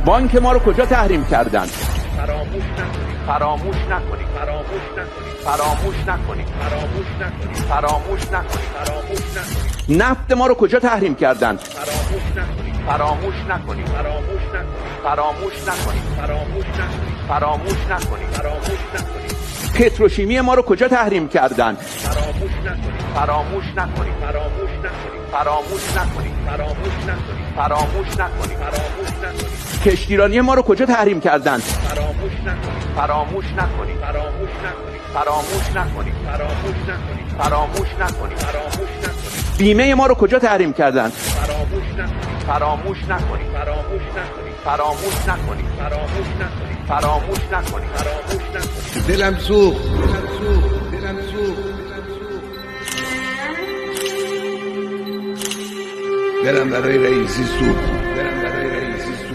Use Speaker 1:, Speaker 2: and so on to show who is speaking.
Speaker 1: بانک ما رو کجا تحریم کردن؟
Speaker 2: فراموش نکنید، فراموش نکنید، فراموش نکنید، فراموش نکنید، فراموش نکنید، فراموش نکنید، فراموش نکنید.
Speaker 1: نفت ما رو کجا تحریم کردن؟
Speaker 2: فراموش نکنید، فراموش نکنید، فراموش نکنید، فراموش نکنید، فراموش نکنید، فراموش نکنید، فراموش نکنید.
Speaker 1: پتروشیمی ما رو کجا تحریم کردن؟
Speaker 2: فراموش نکنید، فراموش نکنید، فراموش نکنید، فراموش نکنید، فراموش نکنید، فراموش نکنید، فراموش نکنید.
Speaker 1: کشتیرانی ما رو کجا تحریم کردن؟
Speaker 2: فراموش نکنید، فراموش نکنید، فراموش نکنید، فراموش نکنید، فراموش نکنید، فراموش نکنید، فراموش نکنید.
Speaker 1: بیمه ما رو کجا تحریم کردن؟
Speaker 2: فراموش نکنید، فراموش نکنید، فراموش نکنید، فراموش نکنید، فراموش نکنید، فراموش نکنید، فراموش نکنید.
Speaker 3: دلم سوخت، دلم سوخت، دلم سوخت. دلم برای رئیسی سوخت.